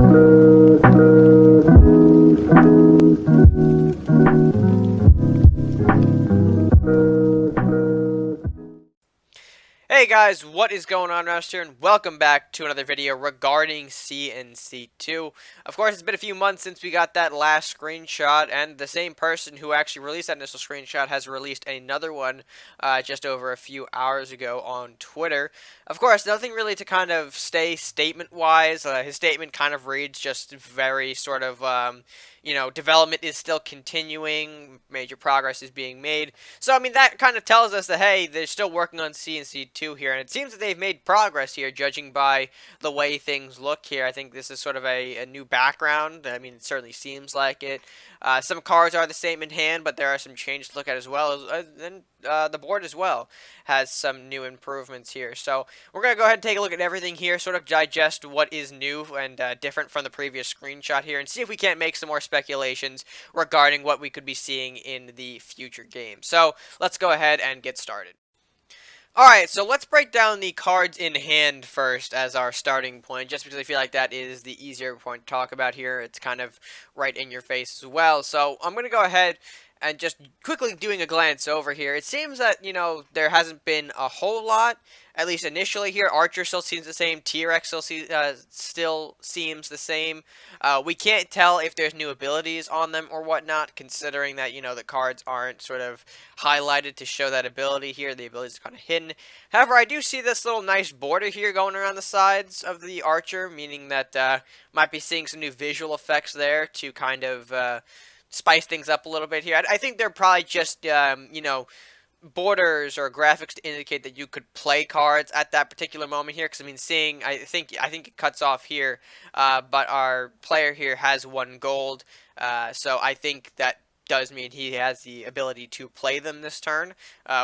Hey guys, what is going on, RedMaster, and welcome back to another video regarding CNC2. Of course, it's been a few months since we got that last screenshot, and the same person who actually released that initial screenshot has released another one just over a few hours ago on Twitter. Of course, nothing really to kind of stay statement-wise. His statement kind of reads just very sort of, development is still continuing, major progress is being made. So, I mean, that kind of tells us that, hey, they're still working on CNC2 here, and it seems that they've made progress here, judging by the way things look here. I think this is sort of a new background. I mean, it certainly seems like it. Some cards are the same in hand, but there are some changes to look at as well, and the board as well has some new improvements here. So we're going to go ahead and take a look at everything here, sort of digest what is new and different from the previous screenshot here, and see if we can't make some more speculations regarding what we could be seeing in the future game. So let's go ahead and get started. Alright, so let's break down the cards in hand first as our starting point, just because I feel like that is the easier point to talk about here. It's kind of right in your face as well. So I'm going to go ahead and just quickly doing a glance over here. It seems that, there hasn't been a whole lot, at least initially here. Archer still seems the same. T-Rex still seems the same. We can't tell if there's new abilities on them or whatnot, considering that, the cards aren't sort of highlighted to show that ability here. The ability is kind of hidden. However, I do see this little nice border here going around the sides of the Archer, meaning that might be seeing some new visual effects there to kind of spice things up a little bit here. I think they're probably just, borders or graphics to indicate that you could play cards at that particular moment here. Because I mean, I think it cuts off here, but our player here has 1 gold, so I think that does mean he has the ability to play them this turn,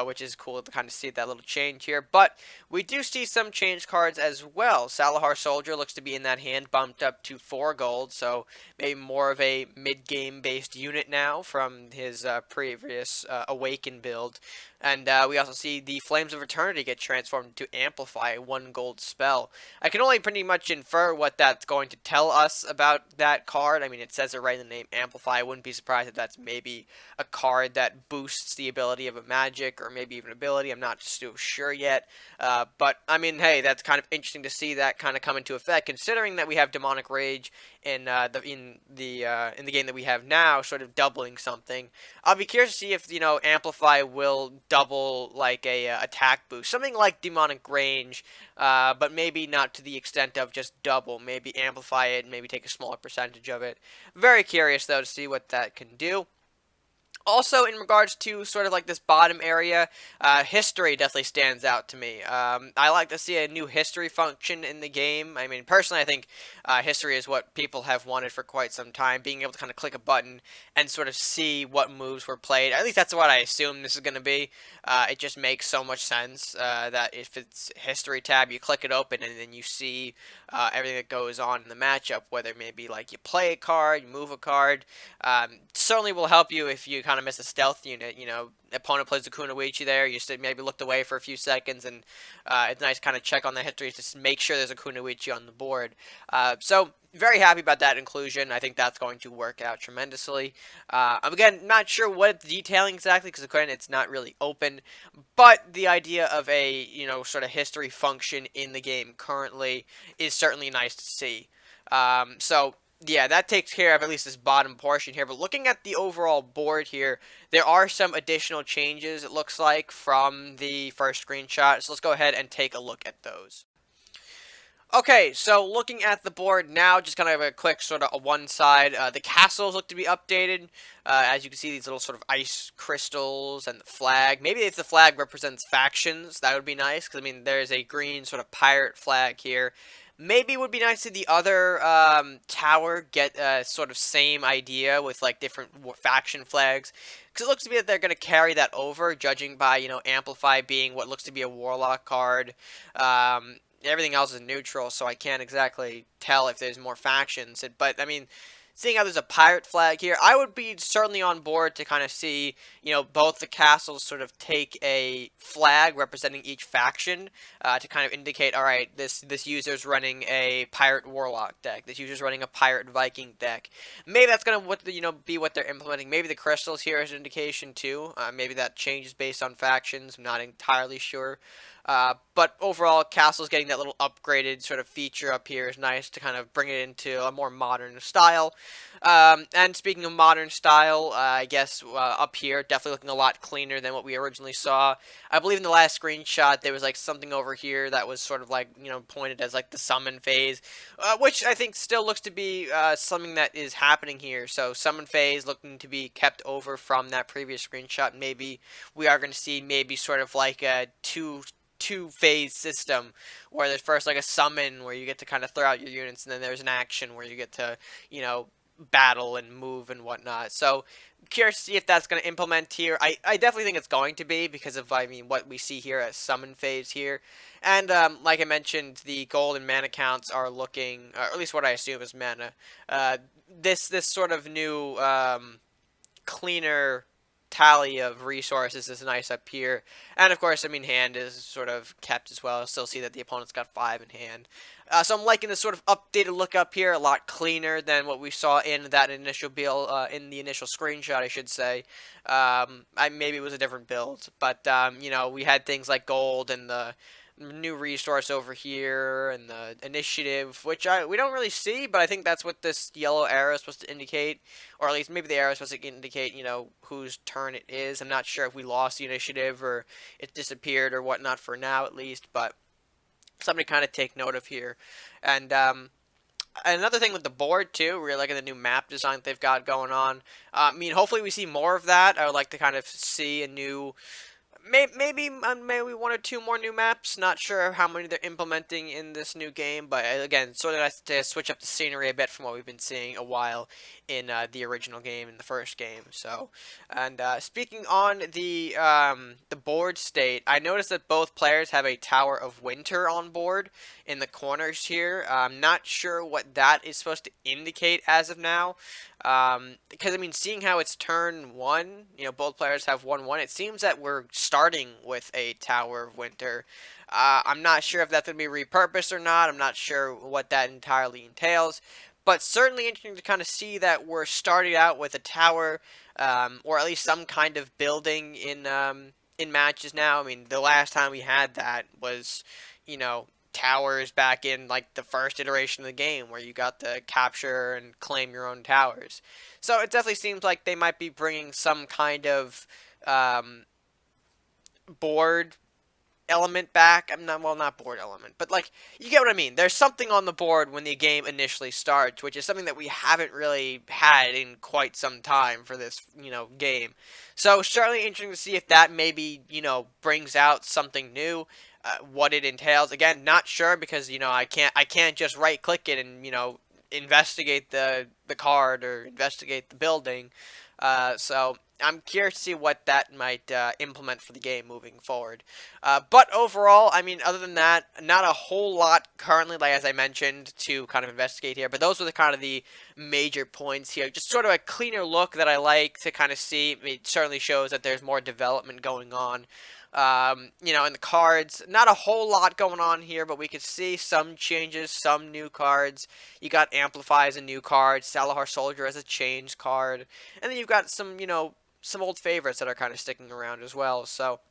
which is cool to kind of see that little change here. But we do see some change cards as well. Salahar Soldier looks to be in that hand, bumped up to 4 gold, so maybe more of a mid-game based unit now from his previous Awaken build. And we also see the Flames of Eternity get transformed to Amplify, a 1 gold spell. I can only pretty much infer what that's going to tell us about that card. I mean, it says it right in the name, Amplify. I wouldn't be surprised if that's maybe a card that boosts the ability of a magic, or maybe even ability. I'm not so sure yet. But, I mean, hey, that's kind of interesting to see that kind of come into effect, considering that we have Demonic Rage in the game that we have now, sort of doubling something. I'll be curious to see if, Amplify will double like a attack boost, something like Demonic Range, but maybe not to the extent of just double. Maybe amplify it and maybe take a smaller percentage of it. Very curious though to see what that can do. Also, in regards to sort of like this bottom area, history definitely stands out to me. I like to see a new history function in the game. I mean, personally, I think history is what people have wanted for quite some time. Being able to kind of click a button and sort of see what moves were played. At least that's what I assume this is going to be. It just makes so much sense that if it's history tab, you click it open and then you see everything that goes on in the matchup, whether maybe like you play a card, you move a card. Certainly will help you if you kind of miss a stealth unit. Opponent plays the Kunoichi there, you just maybe looked away for a few seconds, and it's nice to kind of check on the history to make sure there's a Kunoichi on the board. So very happy about that inclusion. I think that's going to work out tremendously. Again, not sure what it's detailing exactly, because again, it's not really open, but the idea of a, sort of history function in the game currently is certainly nice to see. So yeah, that takes care of at least this bottom portion here. But looking at the overall board here, there are some additional changes, it looks like, from the first screenshot. So let's go ahead and take a look at those. Okay, so looking at the board now, just kind of a quick sort of one side. The castles look to be updated. As you can see, these little sort of ice crystals and the flag. Maybe if the flag represents factions, that would be nice. Because, I mean, there's a green sort of pirate flag here. Maybe it would be nice to the other tower get sort of same idea with like different faction flags, because it looks to be that they're going to carry that over, judging by Amplify being what looks to be a warlock card. Everything else is neutral, so I can't exactly tell if there's more factions. But I mean, seeing how there's a pirate flag here, I would be certainly on board to kind of see, both the castles sort of take a flag representing each faction to kind of indicate, all right, this user's running a pirate warlock deck, this user's running a pirate Viking deck. Maybe that's gonna be what they're implementing. Maybe the crystals here is an indication too. Maybe that changes based on factions. I'm not entirely sure. But overall, Castle's getting that little upgraded sort of feature up here is nice to kind of bring it into a more modern style. And speaking of modern style, I guess up here, definitely looking a lot cleaner than what we originally saw. I believe in the last screenshot, there was like something over here that was sort of like, pointed as like the summon phase, which I think still looks to be something that is happening here. So summon phase looking to be kept over from that previous screenshot. Maybe we are going to see maybe sort of like a two-phase system where there's first like a summon where you get to kind of throw out your units, and then there's an action where you get to battle and move and whatnot. So curious to see if that's going to implement here. I definitely think it's going to be because of what we see here as summon phase here. And like I mentioned, the gold and mana counts are looking, or at least what I assume is mana. This sort of new cleaner tally of resources is nice up here. And of course, hand is sort of kept as well. Still see that the opponent's got 5 in hand. So I'm liking this sort of updated look up here, a lot cleaner than what we saw in that initial build, in the initial screenshot, I should say. Maybe it was a different build, but we had things like gold and the new resource over here and the initiative, which we don't really see, but I think that's what this yellow arrow is supposed to indicate, or at least maybe the arrow is supposed to indicate, whose turn it is. I'm not sure if we lost the initiative or it disappeared or whatnot for now, at least, but something to kind of take note of here. And another thing with the board too, really liking the new map design they've got going on. Hopefully we see more of that. I would like to kind of see a new, maybe 1 or 2 more new maps. Not sure how many they're implementing in this new game, but again, sort of nice to switch up the scenery a bit from what we've been seeing a while in the original game, in the first game. So, and speaking on the board state, I noticed that both players have a Tower of Winter on board in the corners here. I'm not sure what that is supposed to indicate as of now. Because seeing how it's turn 1, both players have 1/1. It seems that we're starting with a Tower of Winter. I'm not sure if that's going to be repurposed or not. I'm not sure what that entirely entails, but certainly interesting to kind of see that we're starting out with a tower, or at least some kind of building in matches now. The last time we had that was, towers back in like the first iteration of the game where you got to capture and claim your own towers. So it definitely seems like they might be bringing some kind of board element back. Not board element, but like, you get what I mean. There's something on the board when the game initially starts, which is something that we haven't really had in quite some time for this, game. So certainly interesting to see if that maybe, brings out something new. What it entails, again, not sure, because I can't just right click it and investigate the card or investigate the building. So I'm curious to see what that might implement for the game moving forward. But overall, other than that, not a whole lot currently, like as I mentioned, to kind of investigate here. But those were the kind of the major points here. Just sort of a cleaner look that I like to kind of see. It certainly shows that there's more development going on. In the cards, not a whole lot going on here, but we could see some changes, some new cards. You got Amplify as a new card, Salahar Soldier as a change card, and then you've got some, some old favorites that are kind of sticking around as well. So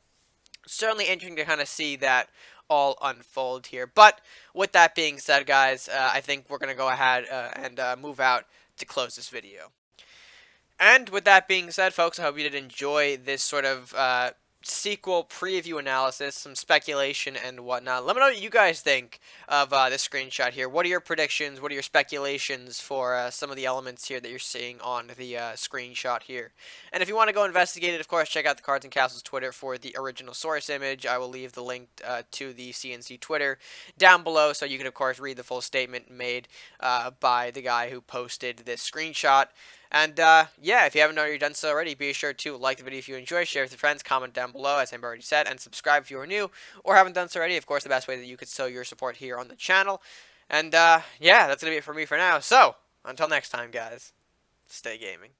certainly interesting to kind of see that all unfold here. But with that being said, guys, I think we're going to go ahead and move out to close this video. And with that being said, folks, I hope you did enjoy this sort of sequel preview analysis, some speculation and whatnot. Let me know what you guys think of this screenshot here. What are your predictions? What are your speculations for some of the elements here that you're seeing on the screenshot here? And if you want to go investigate it, of course, check out the Cards and Castles Twitter for the original source image. I will leave the link to the CNC Twitter down below, so you can, of course, read the full statement made by the guy who posted this screenshot. And, yeah, if you haven't already done so already, be sure to like the video if you enjoy, share with your friends, comment down below, as I've already said, and subscribe if you are new or haven't done so already. Of course, the best way that you could show your support here on the channel. And, yeah, that's going to be it for me for now. So, until next time, guys. Stay gaming.